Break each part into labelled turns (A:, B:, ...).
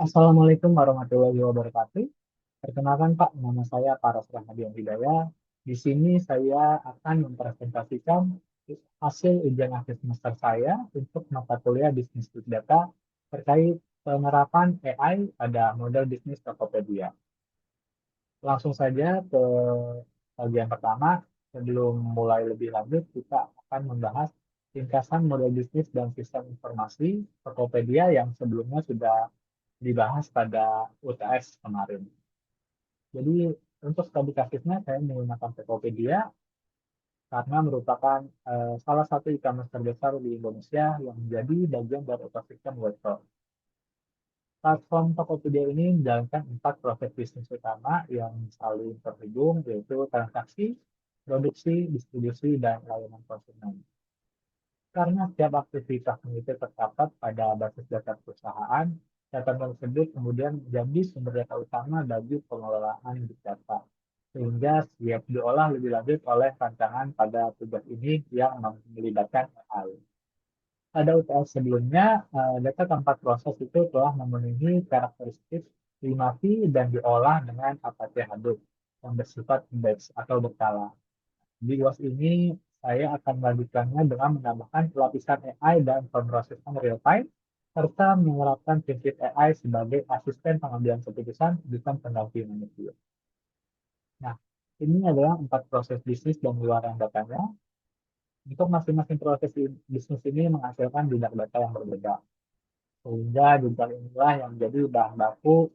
A: Assalamualaikum warahmatullahi wabarakatuh. Perkenalkan Pak, nama saya Paras Rahadian Hidayah. Di sini saya akan mempresentasikan hasil ujian akhir semester saya untuk mata kuliah Bisnis Big Data terkait penerapan AI pada model bisnis Tokopedia. Langsung saja ke bagian pertama. Sebelum mulai lebih lanjut, kita akan membahas ringkasan model bisnis dan sistem informasi Tokopedia yang sebelumnya sudah dibahas pada UTS kemarin. Jadi untuk studi kasusnya saya menggunakan Tokopedia karena merupakan salah satu e-commerce terbesar di Indonesia yang menjadi bagian dari ekosistem webshop. Platform Tokopedia ini menjalankan 4 proses bisnis utama yang saling terhubung, yaitu transaksi, produksi, distribusi, dan layanan konsumen. Karena setiap aktivitas itu tercatat pada basis data perusahaan, data tersebut kemudian menjadi sumber data utama bagi pengelolaan big data, sehingga siap diolah lebih lanjut oleh rancangan pada tugas ini yang melibatkan AI. Pada UTS sebelumnya, data keempat proses itu telah memenuhi karakteristik primasi dan diolah dengan Apache Hadoop yang bersifat batch atau berkala. Di UAS ini, saya akan melanjutkannya dengan menambahkan lapisan AI dan pemrosesan real-time, serta menerapkan prinsip AI sebagai asisten pengambilan keputusan bukan pengganti manusia. Nah, ini adalah 4 proses bisnis dan luaran datanya. Untuk masing-masing proses bisnis ini menghasilkan jumlah data yang berbeda. Sehingga jumlah inilah yang menjadi bahan baku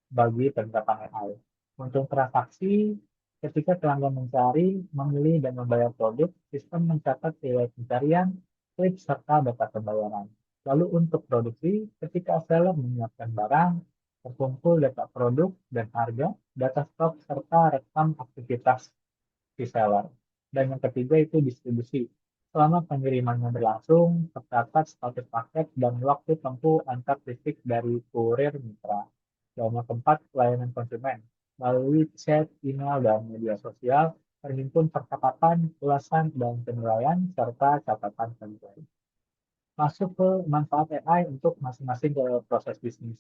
A: bagi penerapan AI. Untuk transaksi, ketika pelanggan mencari, memilih, dan membayar produk, sistem mencatat nilai pencarian, klik, serta data pembayaran. Lalu untuk produksi, ketika seller menyiapkan barang, terkumpul data produk dan harga, data stok, serta rekam aktivitas si seller. Dan yang ketiga itu distribusi. Selama pengirimannya berlangsung, tercatat status paket dan waktu tempuh antar titik dari kurir mitra. Dan yang keempat, pelayanan konsumen. Melalui chat, email, dan media sosial, terhimpun percakapan, ulasan, dan penilaian, serta catatan penilaian. Masuk ke manfaat AI untuk masing-masing ke proses bisnis.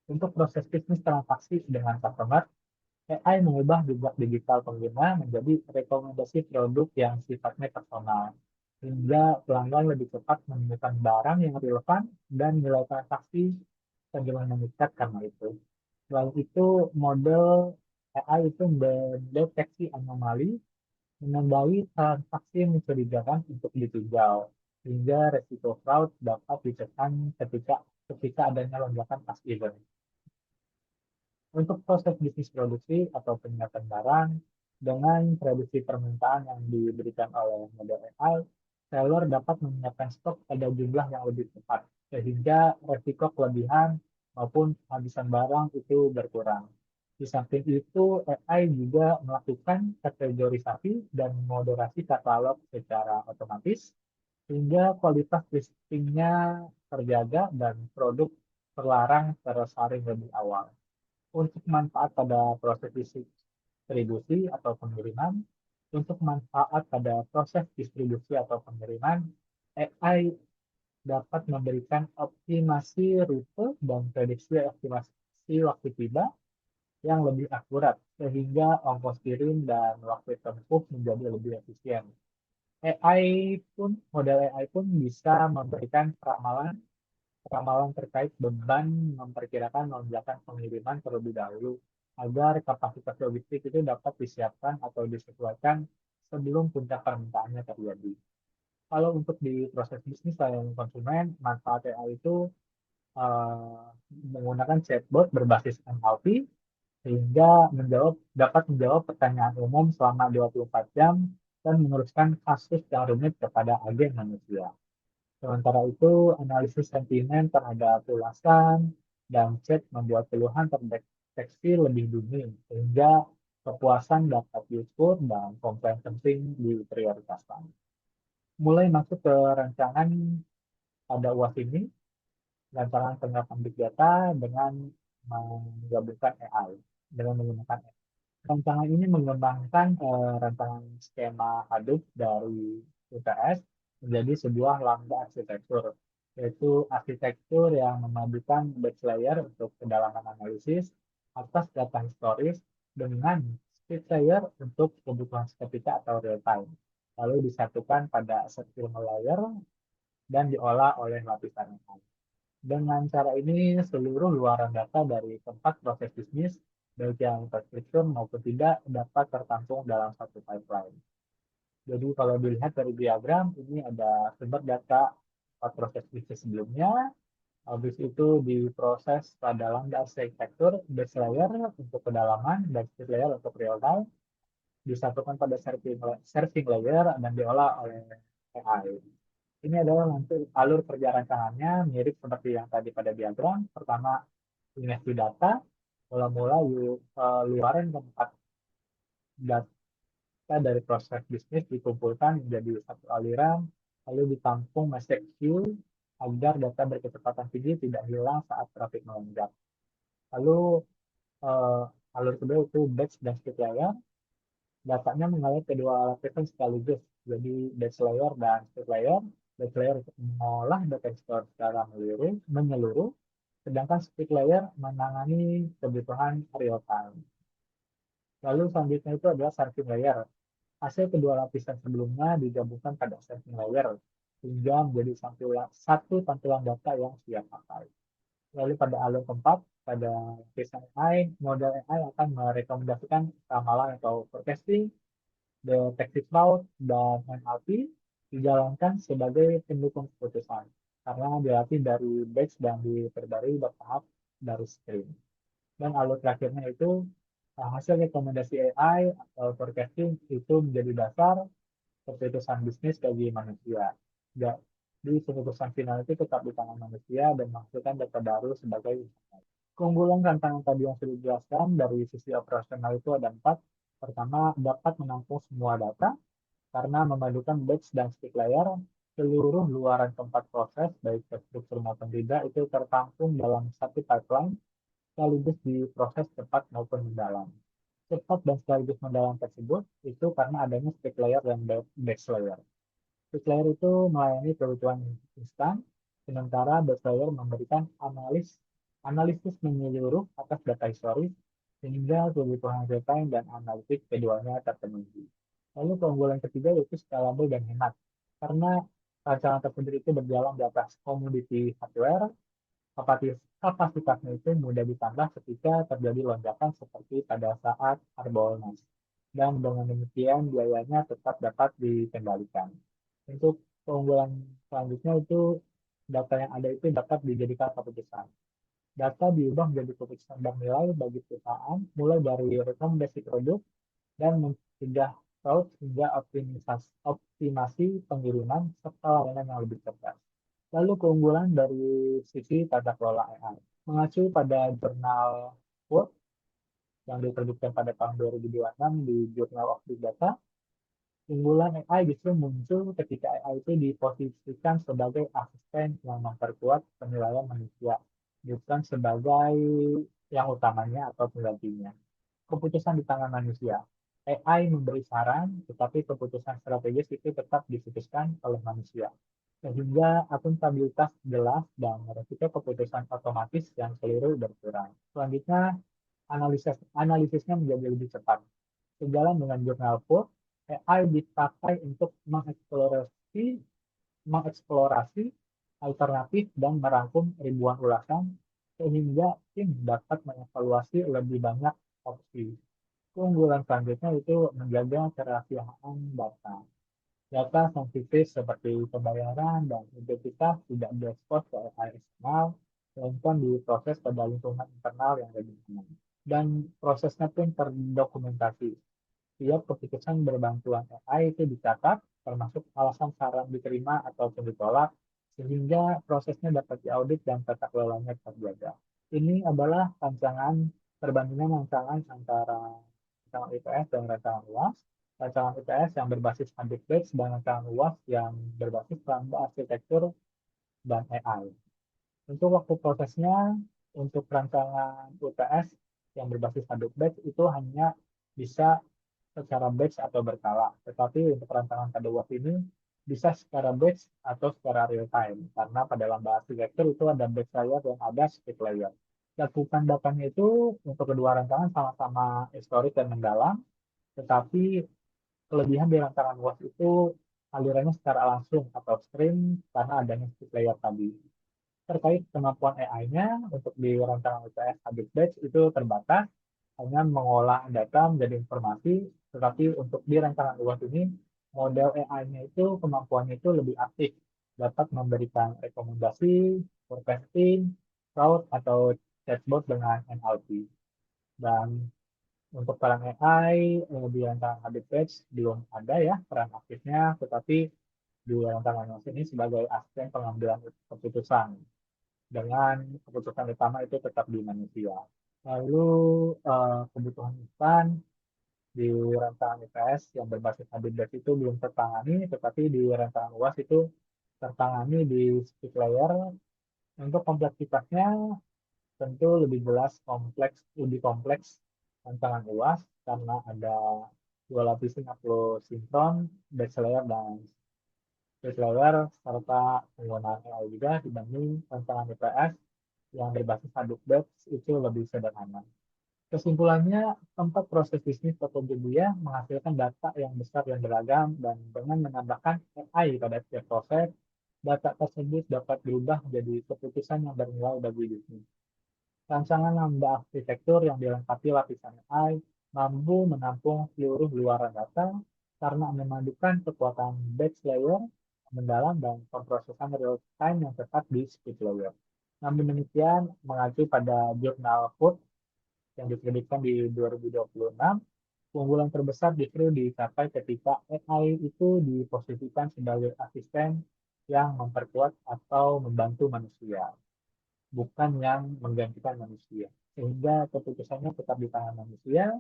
A: Untuk proses bisnis transaksi dengan customer, AI mengubah jejak digital pengguna menjadi rekomendasi produk yang sifatnya personal, sehingga pelanggan lebih cepat menemukan barang yang relevan dan nilai transaksi cenderung meningkat karena itu. Selain itu, model AI itu mendeteksi anomali, menandai transaksi yang mencurigakan untuk ditinjau, sehingga resiko fraud dapat ditekan ketika adanya lonjakan pas event. Untuk proses bisnis produksi atau penyiapan barang, dengan prediksi permintaan yang diberikan oleh model AI, seller dapat menyiapkan stok pada jumlah yang lebih tepat, sehingga resiko kelebihan maupun kehabisan barang itu berkurang. Di samping itu, AI juga melakukan kategorisasi dan moderasi katalog secara otomatis, sehingga kualitas listingnya terjaga dan produk terlarang tersaring lebih awal. Untuk manfaat pada proses distribusi atau pengiriman, untuk manfaat pada proses distribusi atau pengiriman, AI dapat memberikan optimasi rute dan prediksi estimasi waktu tiba yang lebih akurat, sehingga ongkos kirim dan waktu tempuh menjadi lebih efisien. Model AI pun bisa memberikan ramalan terkait beban memperkirakan lonjakan pengiriman terlebih dahulu agar kapasitas logistik itu dapat disiapkan atau disesuaikan sebelum puncak permintaannya terjadi. Kalau untuk di proses bisnis layanan konsumen, manfaat AI itu eh, menggunakan chatbot berbasis NLP sehingga dapat menjawab pertanyaan umum selama 24 jam dan meneruskan kasus yang rumit kepada agen manusia. Sementara itu, analisis sentimen terhadap ulasan dan chat membuat keluhan terdeteksi lebih dini, sehingga kepuasan dapat diukur dan komplain penting diprioritaskan. Mulai masuk ke rancangan pada UAS ini, rancangan penerapan Big Data dengan menggabungkan AI, dengan menggunakan AI. Rancangan ini mengembangkan rancangan skema Hadoop dari UTS menjadi sebuah lambda arsitektur yaitu arsitektur yang memadukan batch layer untuk kedalaman analisis atas data historis dengan speed layer untuk kebutuhan seketika atau real time, lalu disatukan pada stream layer dan diolah oleh lapisan AI. Dengan cara ini, seluruh luaran data dari tempat proses bisnis, baik yang terstruktur maupun tidak, dapat tertampung dalam satu pipeline. Jadi kalau dilihat dari diagram, ini ada sumber data tempat proses bisnis sebelumnya, habis itu diproses pada lambda arsitektur, base layer untuk kedalaman, dan speed layer untuk real time, disatukan pada serving layer dan diolah oleh AI. Ini adalah nanti alur kerja rancangannya mirip seperti yang tadi pada diagram. Pertama, ingesti data, mula-mula luaran tempat data dari proses bisnis dikumpulkan menjadi satu aliran, lalu ditampung massive queue agar data berkecepatan tinggi tidak hilang saat traffic melonjak. Lalu alur kedua itu batch dan split layer. Datanya mengalir kedua lapisan sekaligus, jadi batch layer dan split layer. Batch layer untuk mengolah data store secara menyeluruh, sedangkan split layer menangani kebutuhan real time. Lalu selanjutnya itu adalah serving layer. Hasil kedua lapisan sebelumnya digabungkan pada serving layer hingga menjadi satu tampilan data yang siap pakai. Lalu pada alur keempat, pada lapisan AI, model AI akan merekomendasikan ramalan atau forecasting, deteksi fraud, dan NLP dijalankan sebagai pendukung keputusan karena dilatih dari batch dan diperbarui bertahap dari screen. Dan alur terakhirnya itu hasil rekomendasi AI atau forecasting itu menjadi dasar keputusan bisnis bagi manusia. Jadi keputusan final itu tetap di tangan manusia dan menghasilkan data baru sebagai keunggulan rancangan tadi yang sudah dijelaskan dari sisi operasional itu ada empat. Pertama, dapat menampung semua data karena memadukan batch dan stick layer. Seluruh luaran tempat proses, baik terstruktur maupun tidak, itu tertampung dalam satu pipeline sekaligus diproses cepat maupun mendalam. Cepat dan sekaligus mendalam tersebut itu karena adanya stick layer dan batch layer. Stick layer itu melayani kebutuhan instan, sementara batch layer memberikan analisis menyeluruh atas data historis, sehingga kebutuhan real time dan analitik keduanya terpenuhi. Lalu keunggulan ketiga yaitu scalable dan hemat. Karena rancangan tersebut itu berjalan di atas komoditi hardware, kapasitasnya itu mudah ditambah ketika terjadi lonjakan seperti pada saat Arbolnas. Dan dengan demikian biayanya tetap dapat dikendalikan. Untuk keunggulan selanjutnya itu data yang ada itu dapat dijadikan keputusan. Data diubah menjadi keputusan bernilai bagi perusahaan, mulai dari rekomendasi produk dan mencegah fraud hingga optimasi pengiriman serta layanan yang lebih cerdas. Lalu keunggulan dari sisi tata kelola AI. Mengacu pada jurnal Word yang diterbitkan pada tahun 2026 di Journal of Big Data, keunggulan AI justru muncul ketika AI itu diposisikan sebagai asisten yang memperkuat penilaian manusia, bukan sebagai yang utamanya atau penggantinya. Keputusan di tangan manusia. AI memberi saran, tetapi keputusan strategis itu tetap diputuskan oleh manusia. Sehingga akuntabilitas jelas dan resiko keputusan otomatis yang keliru berkurang. Selanjutnya, analisisnya menjadi lebih cepat. Sejalan dengan jurnal Forbes, AI dipakai untuk mengeksplorasi alternatif dan merangkum ribuan ulasan sehingga tim dapat mengevaluasi lebih banyak opsi. Keunggulan selanjutnya itu menjaga kerahasiaan data. Data sensitif seperti pembayaran dan identitas tidak diekspos ke AI eksternal, melainkan diproses pada lingkungan internal yang lebih aman. Dan prosesnya pun terdokumentasi. Tiap keputusan berbantuan AI itu dicatat, termasuk alasan saran diterima ataupun ditolak, sehingga prosesnya dapat diaudit dan tata kelolanya terjaga. Ini adalah perbandingan rancangan antara rancangan IPS dan rancangan UAS. Rancangan IPS yang berbasis Hadoop Batch dan rancangan UAS yang berbasis Lambda arsitektur dan AI. Untuk waktu prosesnya, untuk rancangan UTS yang berbasis Hadoop Batch itu hanya bisa secara batch atau berkala. Tetapi untuk rancangan KDWAS ini bisa secara batch atau secara real time. Karena pada dalam bahasa vektor itu ada batch layer dan ada split layer. Cakupan datanya itu untuk kedua rancangan sama-sama historik dan mendalam, tetapi kelebihan di rancangan luas itu alirannya secara langsung atau stream karena adanya split layer tadi. Terkait kemampuan AI-nya untuk di rancangan UTS Habit Batch itu terbatas, hanya mengolah data menjadi informasi, tetapi untuk di rancangan luas ini, model AI-nya itu kemampuannya itu lebih aktif, dapat memberikan rekomendasi, forecasting, fraud, atau chatbot dengan NLP. Dan untuk peran AI di rancangan Habit Batch belum ada ya peran aktifnya, tetapi di rancangan luas ini sebagai asisten pengambilan keputusan dengan keputusan utama itu tetap di manusia. Lalu kebutuhan instan di rancangan IPS yang berbasis Habitat itu belum tertangani, tetapi di rancangan UAS itu tertangani di speed layer. Untuk kompleksitasnya tentu lebih jelas lebih kompleks rancangan UAS karena ada dua lapis upload sinkron, batch layer dan speed layer serta penggunaan AI juga dibanding rancangan IPS yang berbasis Hadoop Batch itu lebih sederhana. Kesimpulannya, tempat proses bisnis Tokopedia menghasilkan data yang besar dan beragam dan dengan menambahkan AI pada setiap proses, data tersebut dapat berubah menjadi keputusan yang bernilai bagi bisnis. Rancangan lambda arsitektur yang dilengkapi lapisan AI mampu menampung seluruh luaran data karena memadukan kekuatan batch layer mendalam dan pemrosesan real time yang tepat di speed layer. Namun demikian, mengacu pada jurnal Code yang diterbitkan di 2026, keunggulan terbesar justru dicapai ketika AI itu diposisikan sebagai asisten yang memperkuat atau membantu manusia, bukan yang menggantikan manusia. Sehingga keputusannya tetap di tangan manusia,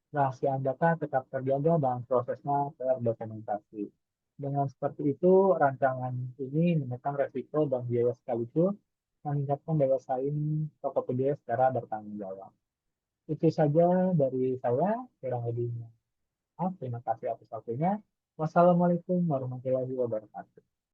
A: rahasia data tetap terjaga dan prosesnya terdokumentasi. Dengan seperti itu, rancangan ini menekan resiko dan biaya sekaligus, meningkatkan daya saing Tokopedia secara bertanggung jawab. Itu saja dari saya, kurang lebihnya. Terima kasih atas waktunya. Wassalamualaikum warahmatullahi wabarakatuh.